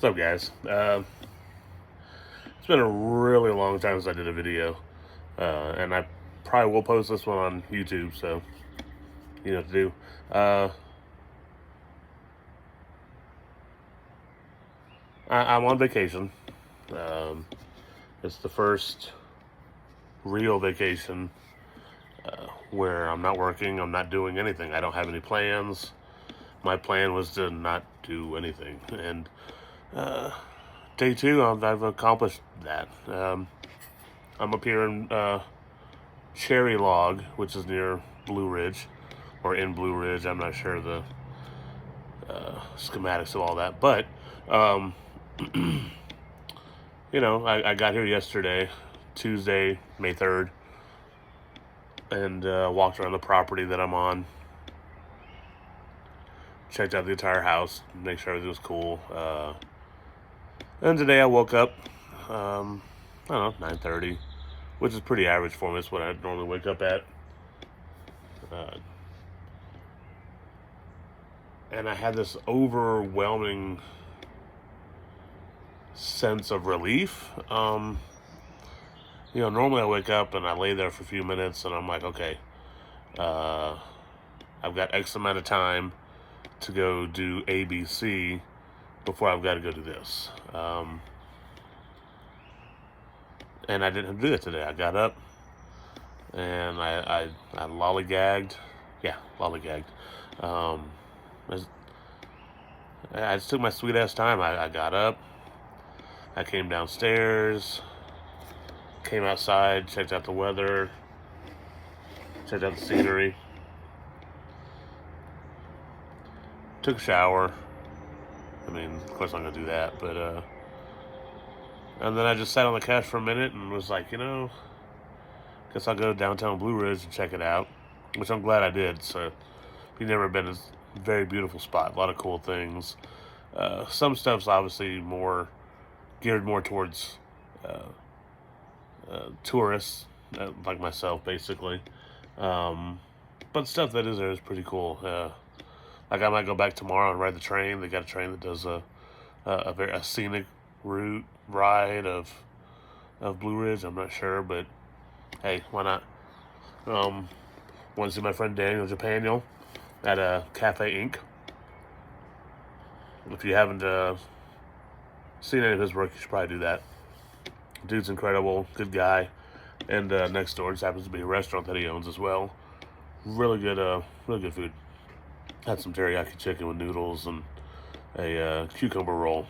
What's up, guys? It's been a really long time since I did a video, and I probably will post this one on YouTube, so you know what to do. I'm on vacation. Um, it's the first real vacation where I'm not working, I'm not doing anything. I don't have any plans. My plan was to not do anything, and day two, I've accomplished that. I'm up here in Cherry Log, which is near Blue Ridge, or in Blue Ridge. I'm not sure the schematics of all that, but um, I got here yesterday, Tuesday, May 3rd, and walked around the property that I'm on, checked out the entire house, make sure everything was cool. And today I woke up, I don't know, 9:30, which is pretty average for me. It's what I normally wake up at. Uh, and I had this overwhelming sense of relief. Normally I wake up and I lay there for a few minutes and I'm like, okay, uh, I've got X amount of time to go do A, B, C before I've got to go do this. And I didn't do it today. I got up and I lollygagged. Yeah, lollygagged. Um, I just took my sweet ass time. I got up. I came downstairs, came outside, checked out the weather, checked out the scenery, took a shower. I mean, of course I'm gonna do that, but and then I just sat on the couch for a minute and was like, guess I'll go downtown Blue Ridge and check it out, which I'm glad I did. So, if you've never been, it's a very beautiful spot, a lot of cool things. Some stuff's obviously geared more towards tourists, like myself, basically. But stuff that is there is pretty cool. Like I might go back tomorrow and ride the train. They got a train that does a very scenic route ride of Blue Ridge. I'm not sure, but hey, why not? Want to see my friend Daniel Japaniel at Cafe Inc. If you haven't seen any of his work, you should probably do that. Dude's incredible, good guy, and next door just happens to be a restaurant that he owns as well. Really good food. Had some teriyaki chicken with noodles and a cucumber roll.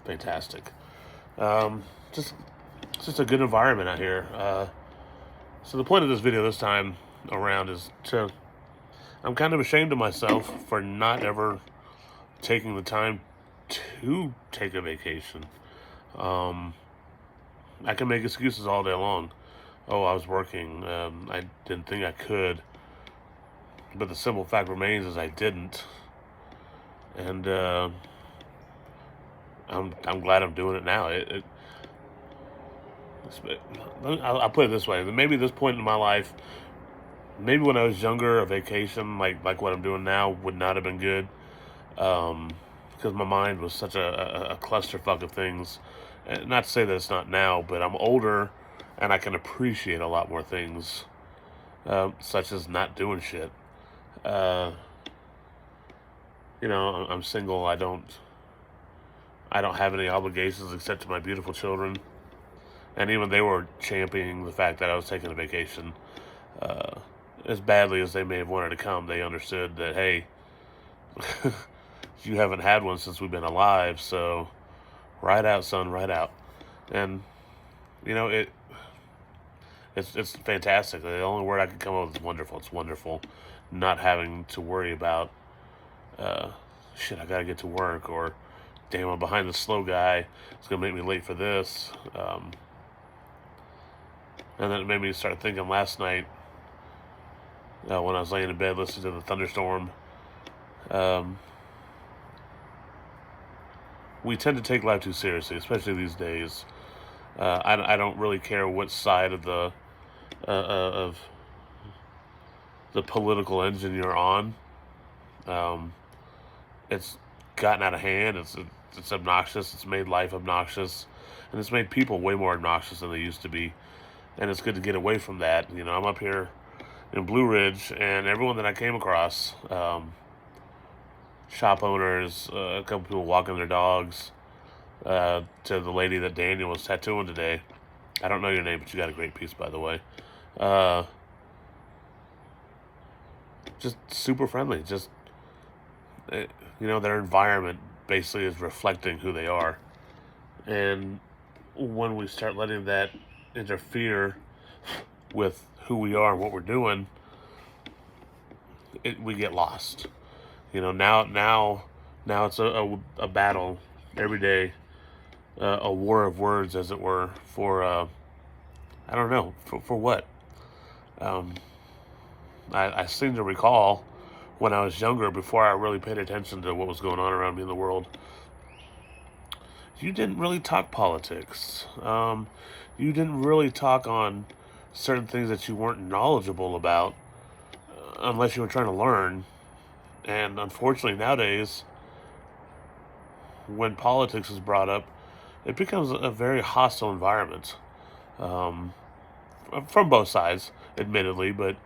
Fantastic. Just a good environment out here. So the point of this video this time around is I'm kind of ashamed of myself for not ever taking the time to take a vacation. I can make excuses all day long. Oh, I was working. I didn't think I could. But the simple fact remains is I didn't. And I'm glad I'm doing it now. I'll put it this way. Maybe at this point in my life, maybe when I was younger, a vacation like what I'm doing now would not have been good. Because my mind was such a clusterfuck of things. And not to say that it's not now, but I'm older and I can appreciate a lot more things, such as not doing shit. I'm single. I don't have any obligations except to my beautiful children, and even they were championing the fact that I was taking a vacation. As badly as they may have wanted to come, they understood that, hey, you haven't had one since we've been alive, so ride out, son, ride out. And it's fantastic. The only word I can come up with is wonderful. It's wonderful not having to worry about shit, I gotta get to work, or damn, I'm behind the slow guy, it's gonna make me late for this. And then it made me start thinking last night, when I was laying in bed listening to the thunderstorm. We tend to take life too seriously, especially these days. I don't really care what side of the political engine you're on. It's gotten out of hand. It's it's obnoxious. It's made life obnoxious, and it's made people way more obnoxious than they used to be. And it's good to get away from that. You know, I'm up here in Blue Ridge, and everyone that I came across, shop owners, a couple people walking their dogs, to the lady that Daniel was tattooing today. I don't know your name, but you got a great piece, by the way. Uh, just super friendly. Just, their environment basically is reflecting who they are. And when we start letting that interfere with who we are and what we're doing, we get lost. Now it's a battle every day, a war of words, as it were, for I don't know for what. Um, I seem to recall when I was younger, before I really paid attention to what was going on around me in the world, you didn't really talk politics. You didn't really talk on certain things that you weren't knowledgeable about, unless you were trying to learn. And unfortunately, nowadays, when politics is brought up, it becomes a very hostile environment, um, from both sides, admittedly, but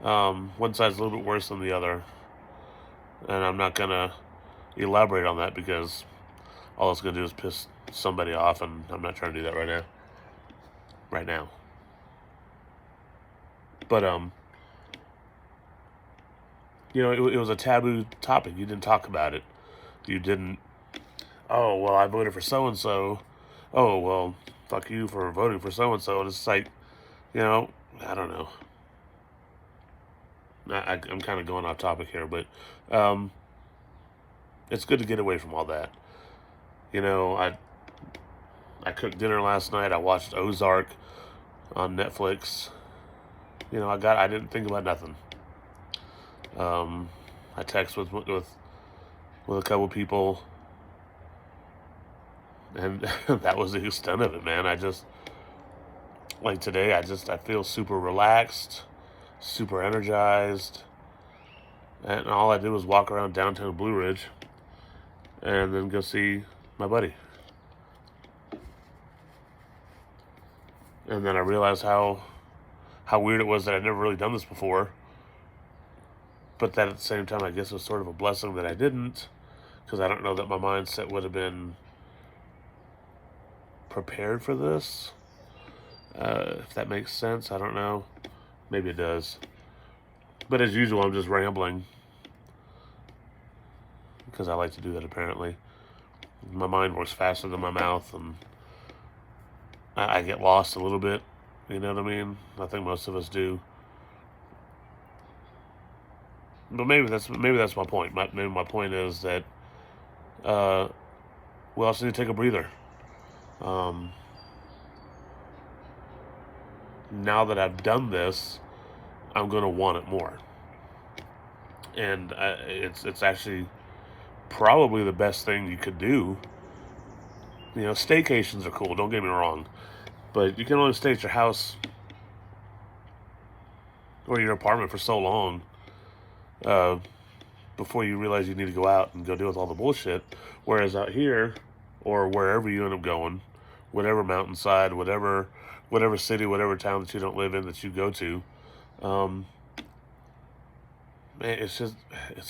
one side's a little bit worse than the other. And I'm not going to elaborate on that because all it's going to do is piss somebody off, and I'm not trying to do that right now. Right now. But, it was a taboo topic. You didn't talk about it. You didn't, oh, well, I voted for so-and-so. Oh, well, fuck you for voting for so-and-so. And it's like, I don't know. I'm kind of going off topic here, but it's good to get away from all that. I cooked dinner last night. I watched Ozark on Netflix. I didn't think about nothing. I text with a couple people, and that was the extent of it, man. I just, like today, I feel super relaxed, super energized, and all I did was walk around downtown Blue Ridge and then go see my buddy. And then I realized how weird it was that I'd never really done this before. But that at the same time, I guess it was sort of a blessing that I didn't, because I don't know that my mindset would have been prepared for this. If that makes sense, I don't know. Maybe it does. But as usual, I'm just rambling, because I like to do that apparently. My mind works faster than my mouth, and I get lost a little bit. You know what I mean? I think most of us do. But maybe that's my point. Maybe my point is that we also need to take a breather. Now that I've done this, I'm going to want it more. And it's actually probably the best thing you could do. Staycations are cool, don't get me wrong. But you can only stay at your house or your apartment for so long before you realize you need to go out and go deal with all the bullshit. Whereas out here, or wherever you end up going, whatever mountainside, whatever city, whatever town that you don't live in that you go to, man, it's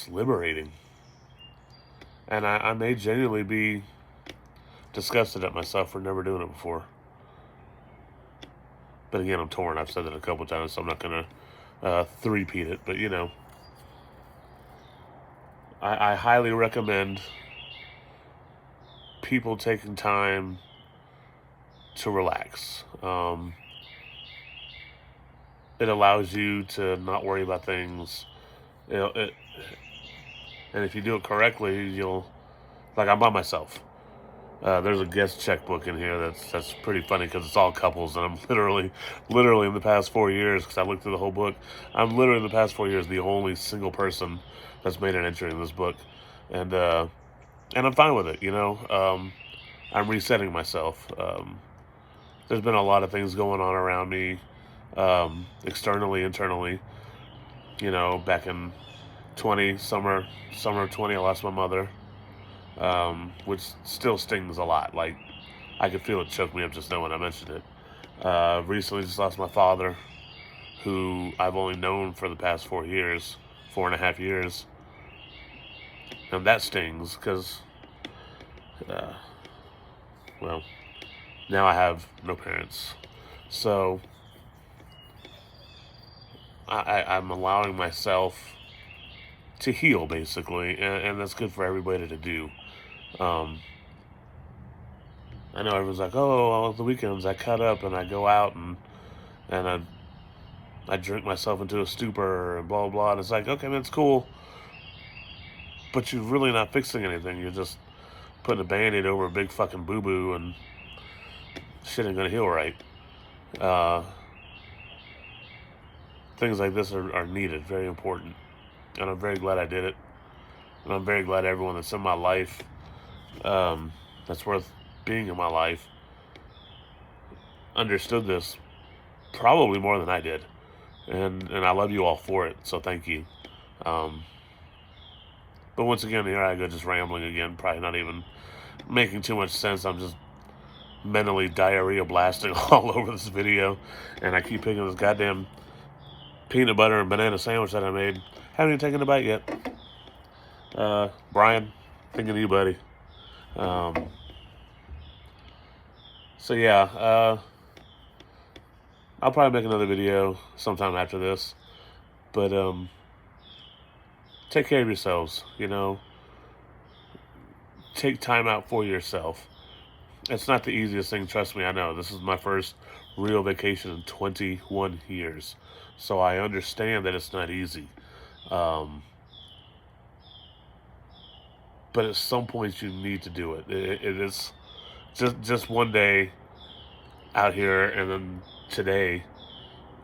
liberating. And I may genuinely be disgusted at myself for never doing it before. But again, I'm torn. I've said that a couple times, so I'm not going to three-peat it. But, I highly recommend people taking time to relax. It allows you to not worry about things. And if you do it correctly, like, I'm by myself. There's a guest checkbook in here that's pretty funny because it's all couples, and I'm literally in the past 4 years, because I looked through the whole book, I'm literally in the past 4 years the only single person that's made an entry in this book, and I'm fine with it. I'm resetting myself. There's been a lot of things going on around me, externally, internally. Back in summer of 20, I lost my mother. which still stings a lot. Like, I could feel it choke me up just knowing I mentioned it. Recently just lost my father, who I've only known for the past 4 years, 4.5 years. And that stings because, uh, well, now I have no parents. So I'm allowing myself to heal, basically, and that's good for everybody to do. Um, I know everyone's like, oh, on the weekends I cut up and I go out and I drink myself into a stupor and blah, blah. And it's like, okay, that's cool. But you're really not fixing anything. You're just putting a Band-Aid over a big fucking boo-boo and shit ain't gonna heal right. Things like this are needed, very important. And I'm very glad I did it. And I'm very glad everyone that's in my life, that's worth being in my life, understood this probably more than I did. And I love you all for it, so thank you. But once again, here I go just rambling again, probably not even making too much sense. I'm just mentally diarrhea blasting all over this video, and I keep picking this goddamn peanut butter and banana sandwich that I made. Haven't even taken a bite yet. Brian, thinking of you, buddy. So yeah, I'll probably make another video sometime after this. But take care of yourselves, you know. Take time out for yourself. It's not the easiest thing, trust me, I know. This is my first real vacation in 21 years. So I understand that it's not easy. But at some point you need to do it. It is just one day out here, and then today,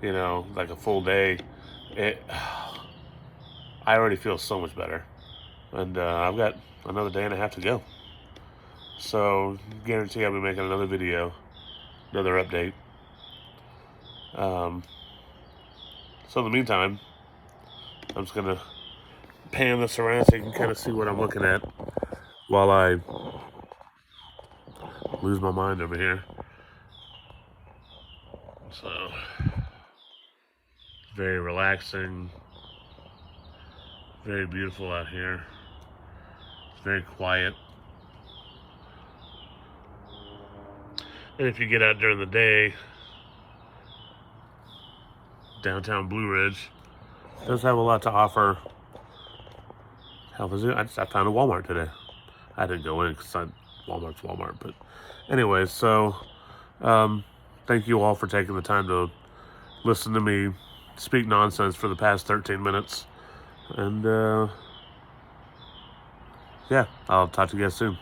you know, like a full day. I already feel so much better. And I've got another day and a half to go. So, guarantee I'll be making another video, another update. So in the meantime, I'm just going to pan this around so you can kind of see what I'm looking at while I lose my mind over here. So, very relaxing, very beautiful out here. It's very quiet. And if you get out during the day, downtown Blue Ridge does have a lot to offer. Hell, I found a Walmart today. I didn't go in because Walmart's Walmart. But anyways, so thank you all for taking the time to listen to me speak nonsense for the past 13 minutes. And yeah, I'll talk to you guys soon.